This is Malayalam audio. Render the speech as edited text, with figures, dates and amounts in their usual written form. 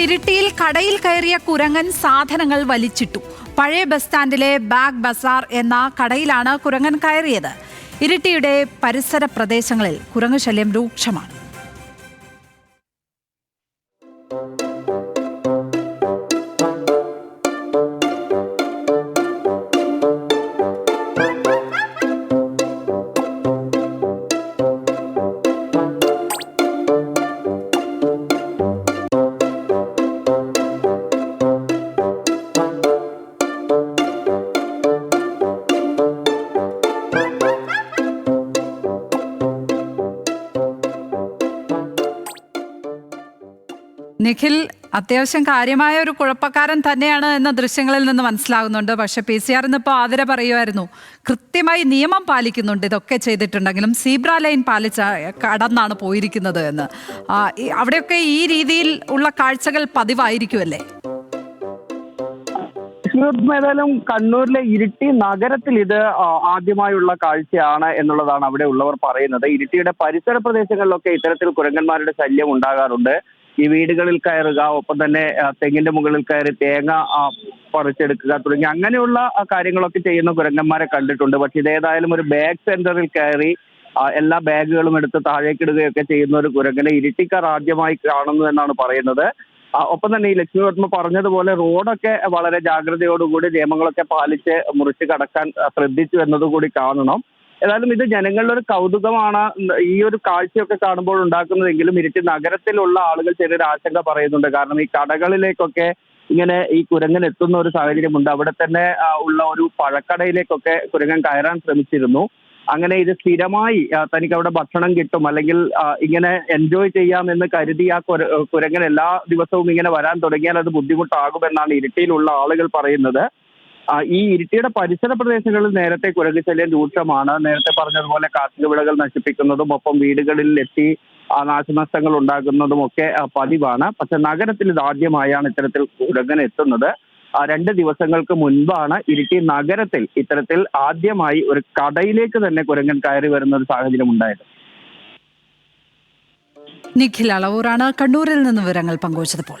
ഇരിട്ടിയിൽ കടയിൽ കയറിയ കുരങ്ങൻ സാധനങ്ങൾ വലിച്ചിട്ടു. പഴയ ബസ് സ്റ്റാൻഡിലെ ബാഗ് ബസാർ എന്ന കടയിലാണ് കുരങ്ങൻ കയറിയത്. ഇരിട്ടിയുടെ പരിസര പ്രദേശങ്ങളിൽ കുരങ്ങ് ശല്യം രൂക്ഷമാണ്. നിഖിൽ, അത്യാവശ്യം കാര്യമായ ഒരു കുഴപ്പക്കാരൻ തന്നെയാണ് എന്ന ദൃശ്യങ്ങളിൽ നിന്ന് മനസ്സിലാകുന്നുണ്ട്. പക്ഷെ PCR ഇന്നിപ്പോൾ ആതിര പറയുമായിരുന്നു, കൃത്യമായി നിയമം പാലിക്കുന്നുണ്ട്, ഇതൊക്കെ ചെയ്തിട്ടുണ്ടെങ്കിലും സീബ്ര ലൈൻ കടന്നാണ് പോയിരിക്കുന്നത് എന്ന്. അവിടെയൊക്കെ ഈ രീതിയിൽ ഉള്ള കാഴ്ചകൾ പതിവായിരിക്കുമല്ലേ? ഏതായാലും കണ്ണൂരിലെ ഇരിട്ടി നഗരത്തിൽ ഇത് ആദ്യമായുള്ള കാഴ്ചയാണ് എന്നുള്ളതാണ് അവിടെ ഉള്ളവർ പറയുന്നത്. ഇരിട്ടിയുടെ പരിസര പ്രദേശങ്ങളിലൊക്കെ ഇത്തരത്തിൽ കുരങ്ങന്മാരുടെ ശല്യം ഉണ്ടാകാറുണ്ട്. ഈ വീടുകളിൽ കയറുക, ഒപ്പം തന്നെ തെങ്ങിന്റെ മുകളിൽ കയറി തേങ്ങ പറിച്ചെടുക്കുക തുടങ്ങി അങ്ങനെയുള്ള കാര്യങ്ങളൊക്കെ ചെയ്യുന്ന കുരങ്ങന്മാരെ കണ്ടിട്ടുണ്ട്. പക്ഷെ ഇതേതായാലും ഒരു ബാഗ് സെന്ററിൽ കയറി എല്ലാ ബാഗുകളും എടുത്ത് താഴേക്കിടുകയൊക്കെ ചെയ്യുന്ന ഒരു കുരങ്ങനെ ഇരിട്ടിക്കാർ ആദ്യമായി കാണുന്നു എന്നാണ് പറയുന്നത്. ഒപ്പം തന്നെ ഈ ലക്ഷ്മിവർമ്മ പറഞ്ഞതുപോലെ റോഡൊക്കെ വളരെ ജാഗ്രതയോടുകൂടി നിയമങ്ങളൊക്കെ പാലിച്ച് മുറിച്ച് കടക്കാൻ ശ്രദ്ധിച്ചു എന്നതുകൂടി കാണണം. ഏതായാലും ഇത് ജനങ്ങളുടെ ഒരു കൗതുകമാണ് ഈ ഒരു കാഴ്ചയൊക്കെ കാണുമ്പോൾ ഉണ്ടാക്കുന്നതെങ്കിലും ഇരിട്ടി നഗരത്തിലുള്ള ആളുകൾ ചെറിയൊരു ആശങ്ക പറയുന്നുണ്ട്. കാരണം ഈ കടകളിലേക്കൊക്കെ ഇങ്ങനെ ഈ കുരങ്ങൻ എത്തുന്ന ഒരു സാഹചര്യമുണ്ട്. അവിടെ തന്നെ ഉള്ള ഒരു പഴക്കടയിലേക്കൊക്കെ കുരങ്ങൻ കയറാൻ ശ്രമിച്ചിരുന്നു. അങ്ങനെ ഇത് സ്ഥിരമായി തനിക്ക് അവിടെ ഭക്ഷണം കിട്ടും, അല്ലെങ്കിൽ ഇങ്ങനെ എൻജോയ് ചെയ്യാമെന്ന് കരുതി ആ കുരങ്ങൻ എല്ലാ ദിവസവും ഇങ്ങനെ വരാൻ തുടങ്ങിയാൽ അത് ബുദ്ധിമുട്ടാകുമെന്നാണ് ഇരിട്ടിയിലുള്ള ആളുകൾ പറയുന്നത്. ഈ ഇരിട്ടിയുടെ പരിസര പ്രദേശങ്ങളിൽ നേരത്തെ കുരങ്ങ് ശല്യം രൂക്ഷമാണ്. നേരത്തെ പറഞ്ഞതുപോലെ കാർഷിക വിളകൾ നശിപ്പിക്കുന്നതും ഒപ്പം വീടുകളിൽ എത്തി നാശനഷ്ടങ്ങൾ ഉണ്ടാക്കുന്നതും ഒക്കെ പതിവാണ്. പക്ഷെ നഗരത്തിൽ ഇത് ആദ്യമായാണ് ഇത്തരത്തിൽ കുരങ്ങൻ എത്തുന്നത്. 2 ദിവസങ്ങൾക്ക് മുൻപാണ് ഇരിട്ടി നഗരത്തിൽ ഇത്തരത്തിൽ ആദ്യമായി ഒരു കടയിലേക്ക് തന്നെ കുരങ്ങൻ കയറി വരുന്ന ഒരു സാഹചര്യം ഉണ്ടായത്. നിഖിൽ അളവൂറാണ് കണ്ണൂരിൽ നിന്ന് വിവരങ്ങൾ പങ്കുവച്ചപ്പോൾ.